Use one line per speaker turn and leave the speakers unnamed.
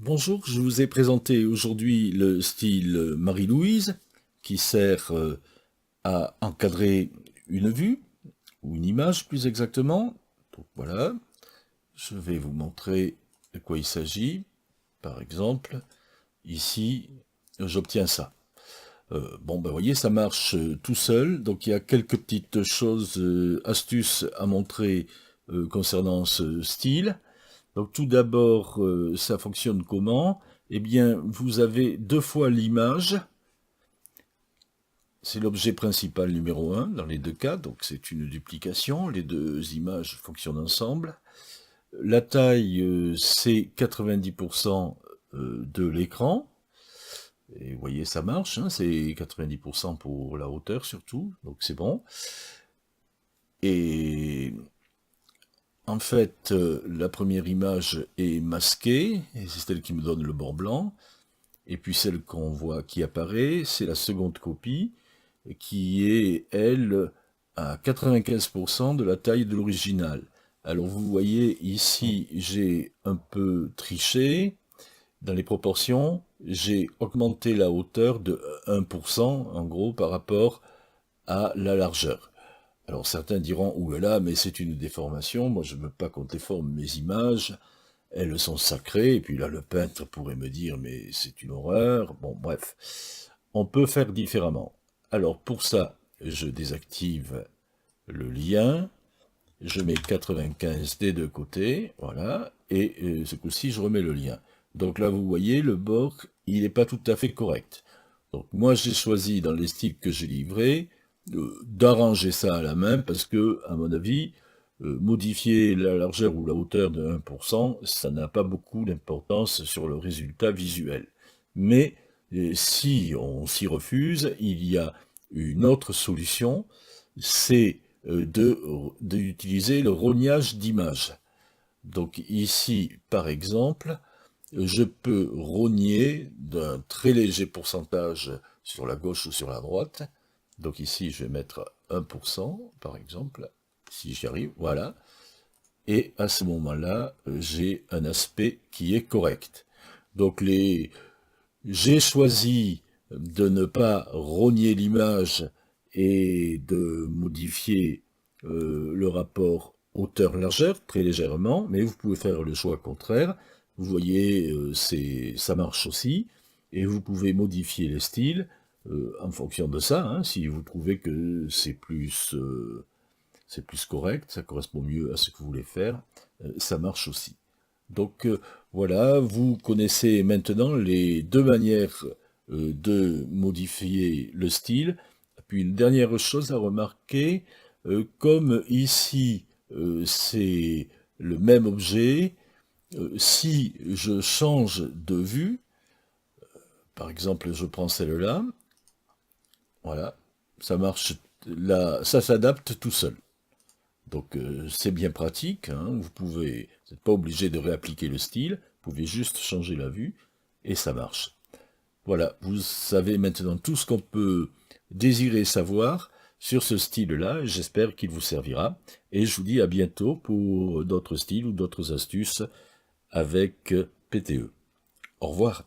Bonjour, je vous ai présenté aujourd'hui le style Marie-Louise qui sert à encadrer une vue ou une image plus exactement. Donc voilà, je vais vous montrer de quoi il s'agit. Par exemple, ici, j'obtiens ça. Bon, ben voyez, ça marche tout seul. Donc il y a quelques petites choses, astuces à montrer concernant ce style. Donc tout d'abord, ça fonctionne comment? Eh bien, vous avez deux fois l'image, c'est l'objet principal numéro un dans les deux cas, donc c'est une duplication, les deux images fonctionnent ensemble. La taille, c'est 90% de l'écran, et vous voyez, ça marche, hein, c'est 90% pour la hauteur surtout, donc c'est bon. Et en fait, la première image est masquée, et c'est celle qui me donne le bord blanc. Et puis celle qu'on voit qui apparaît, c'est la seconde copie, qui est, elle, à 95% de la taille de l'original. Alors vous voyez, ici, j'ai un peu triché dans les proportions, j'ai augmenté la hauteur de 1%, en gros, par rapport à la largeur. Alors certains diront, oulala, mais c'est une déformation, moi je ne veux pas qu'on déforme mes images, elles sont sacrées, et puis là le peintre pourrait me dire, mais c'est une horreur, bon bref, on peut faire différemment. Alors pour ça, je désactive le lien, je mets 95 des deux côtés, voilà, et ce coup-ci je remets le lien. Donc là vous voyez, le bord, il n'est pas tout à fait correct. Donc moi j'ai choisi dans les styles que j'ai livrés d'arranger ça à la main parce que, à mon avis, modifier la largeur ou la hauteur de 1%, ça n'a pas beaucoup d'importance sur le résultat visuel. Mais si on s'y refuse, il y a une autre solution, c'est d'utiliser le rognage d'image. Donc ici, par exemple, je peux rogner d'un très léger pourcentage sur la gauche ou sur la droite. Donc ici, je vais mettre 1%, par exemple, si j'y arrive, voilà. Et à ce moment-là, j'ai un aspect qui est correct. Donc j'ai choisi de ne pas rogner l'image et de modifier le rapport hauteur-largeur très légèrement, mais vous pouvez faire le choix contraire. Vous voyez, ça marche aussi, et vous pouvez modifier les styles en fonction de ça, hein, si vous trouvez que c'est plus correct, ça correspond mieux à ce que vous voulez faire, ça marche aussi. Donc voilà, vous connaissez maintenant les deux manières de modifier le style. Puis une dernière chose à remarquer, comme ici c'est le même objet, si je change de vue, par exemple je prends celle-là, voilà, ça marche, là, ça s'adapte tout seul. Donc c'est bien pratique, hein, vous n'êtes pas obligé de réappliquer le style, vous pouvez juste changer la vue et ça marche. Voilà, vous savez maintenant tout ce qu'on peut désirer savoir sur ce style-là, j'espère qu'il vous servira, et je vous dis à bientôt pour d'autres styles ou d'autres astuces avec PTE. Au revoir.